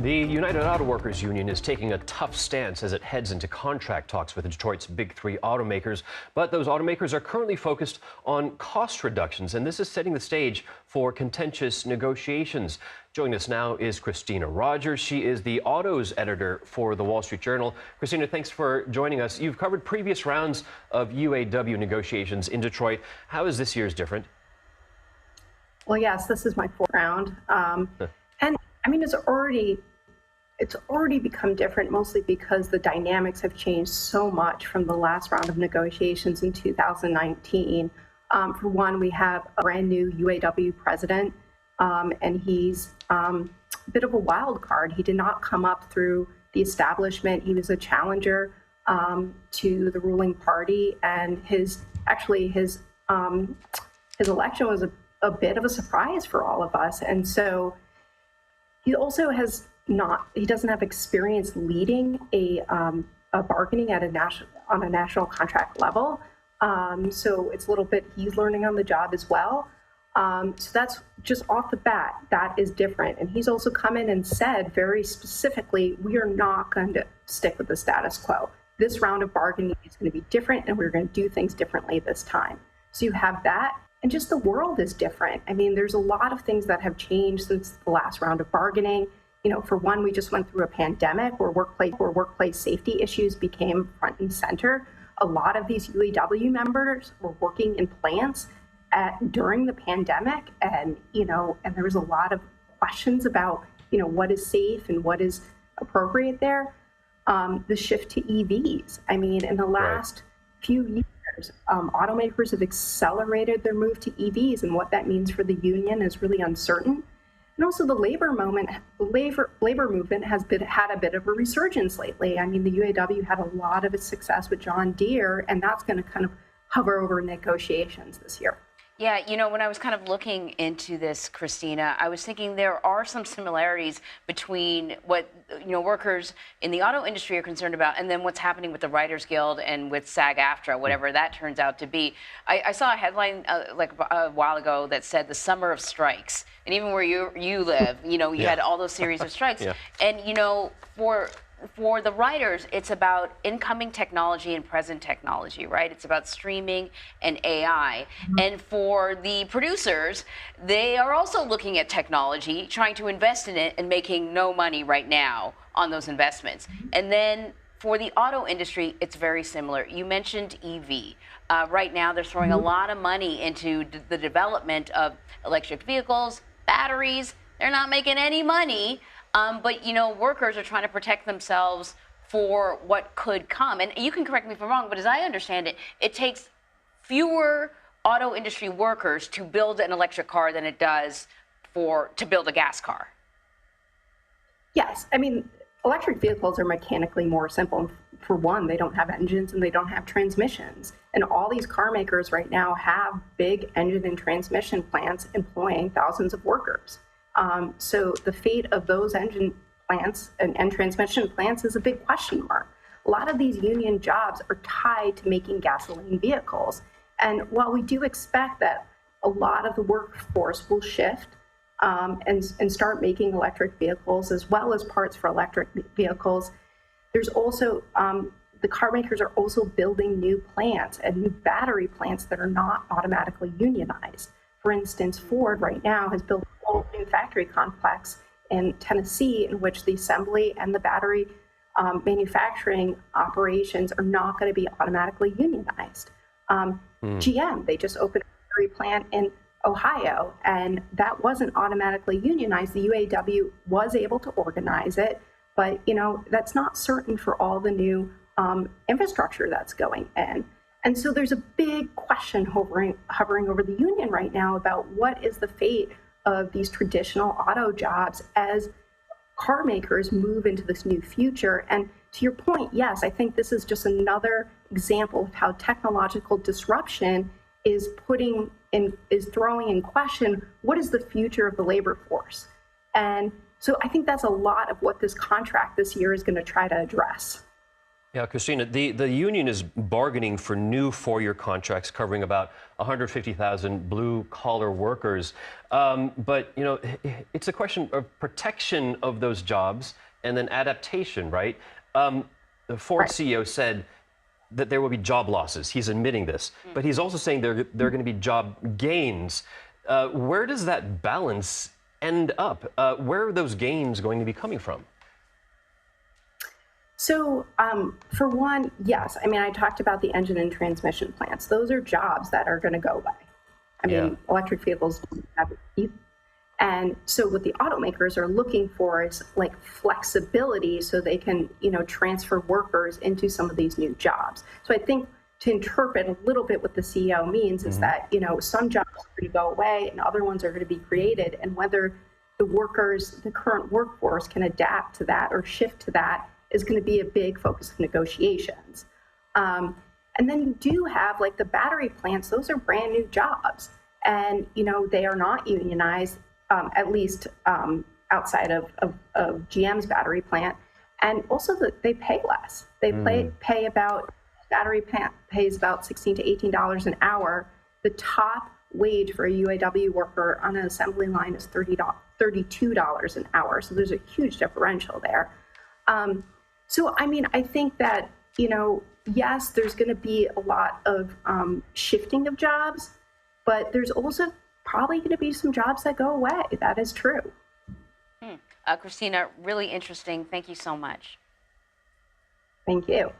The United Auto Workers Union is taking a tough stance as it heads into contract talks with Detroit's big three automakers. But those automakers are currently focused on cost reductions, and this is setting the stage for contentious negotiations. Joining us now is Christina Rogers. She is the autos editor for the Wall Street Journal. Christina, thanks for joining us. You've covered previous rounds of UAW negotiations in Detroit. How is this year's different? Well, yes, this is my fourth round. And I mean, it's already become different, mostly because the dynamics have changed so much from the last round of negotiations in 2019. For one, we have a brand new UAW president, and he's a bit of a wild card. He did not come up through the establishment. He was a challenger to the ruling party, and his election was a bit of a surprise for all of us. And so he also he doesn't have experience leading a bargaining at on a national contract level. So it's a little bit, he's learning on the job as well. So that's just off the bat, that is different. And he's also come in and said very specifically, we are not going to stick with the status quo. This round of bargaining is going to be different, and we're going to do things differently this time. So you have that. And just the world is different. I mean, there's a lot of things that have changed since the last round of bargaining. You know, for one, we just went through a pandemic where workplace safety issues became front and center. A lot of these UAW members were working in plants during the pandemic, and there was a lot of questions about what is safe and what is appropriate there. The shift to EVs. I mean, in the last few years, automakers have accelerated their move to EVs, and what that means for the union is really uncertain. And also the labor movement has had a bit of a resurgence lately. I mean, the UAW had a lot of its success with John Deere, and that's going to kind of hover over negotiations this year. Yeah, when I was kind of looking into this, Christina, I was thinking there are some similarities between what workers in the auto industry are concerned about, and then what's happening with the Writers Guild and with SAG-AFTRA, whatever that turns out to be. I saw a headline like a while ago that said the summer of strikes, and even where you live, you had all those series of strikes, and for the writers, it's about incoming technology and present technology, right? It's about streaming and AI. And for the producers, they are also looking at technology, trying to invest in it and making no money right now on those investments. And then for the auto industry, it's very similar. You mentioned EV. Right now, they're throwing a lot of money into the development of electric vehicles, batteries. They're not making any money. But workers are trying to protect themselves for what could come. And you can correct me if I'm wrong, but as I understand it, it takes fewer auto industry workers to build an electric car than it does to build a gas car. Yes, I mean, electric vehicles are mechanically more simple. For one, they don't have engines and they don't have transmissions. And all these car makers right now have big engine and transmission plants employing thousands of workers. So the fate of those engine plants and transmission plants is a big question mark. A lot of these union jobs are tied to making gasoline vehicles. And while we do expect that a lot of the workforce will shift and start making electric vehicles as well as parts for electric vehicles, there's also the car makers are also building new plants and new battery plants that are not automatically unionized. For instance, Ford right now has built a whole new factory complex in Tennessee in which the assembly and the battery manufacturing operations are not going to be automatically unionized. GM, they just opened a battery plant in Ohio, and that wasn't automatically unionized. The UAW was able to organize it, but that's not certain for all the new infrastructure that's going in. And so there's a big question hovering over the union right now about what is the fate of these traditional auto jobs as car makers move into this new future. And to your point, yes, I think this is just another example of how technological disruption is throwing in question what is the future of the labor force. And so I think that's a lot of what this contract this year is going to try to address. Yeah, Christina, the union is bargaining for new four-year contracts covering about 150,000 blue-collar workers. But, you know, it's a question of protection of those jobs and then adaptation, right? The Ford CEO said that there will be job losses. He's admitting this. But he's also saying there are going to be job gains. Where does that balance end up? Where are those gains going to be coming from? So, for one, yes. I mean, I talked about the engine and transmission plants. Those are jobs that are going to go away. I mean, electric vehicles don't have it. And so what the automakers are looking for is like flexibility so they can, you know, transfer workers into some of these new jobs. So I think to interpret a little bit what the CEO means is that, you know, some jobs are going to go away and other ones are going to be created, and whether the workers, the current workforce, can adapt to that or shift to that is going to be a big focus of negotiations. And then you do have like the battery plants; those are brand new jobs, and you know they are not unionized, at least outside of GM's battery plant, and also they pay less. They pay about battery plant pays about $16 to $18 an hour. The top wage for a UAW worker on an assembly line is $32 an hour. So there's a huge differential there. So, I mean, I think that, you know, yes, there's going to be a lot of shifting of jobs, but there's also probably going to be some jobs that go away. That is true. Christina, really interesting. Thank you so much. Thank you.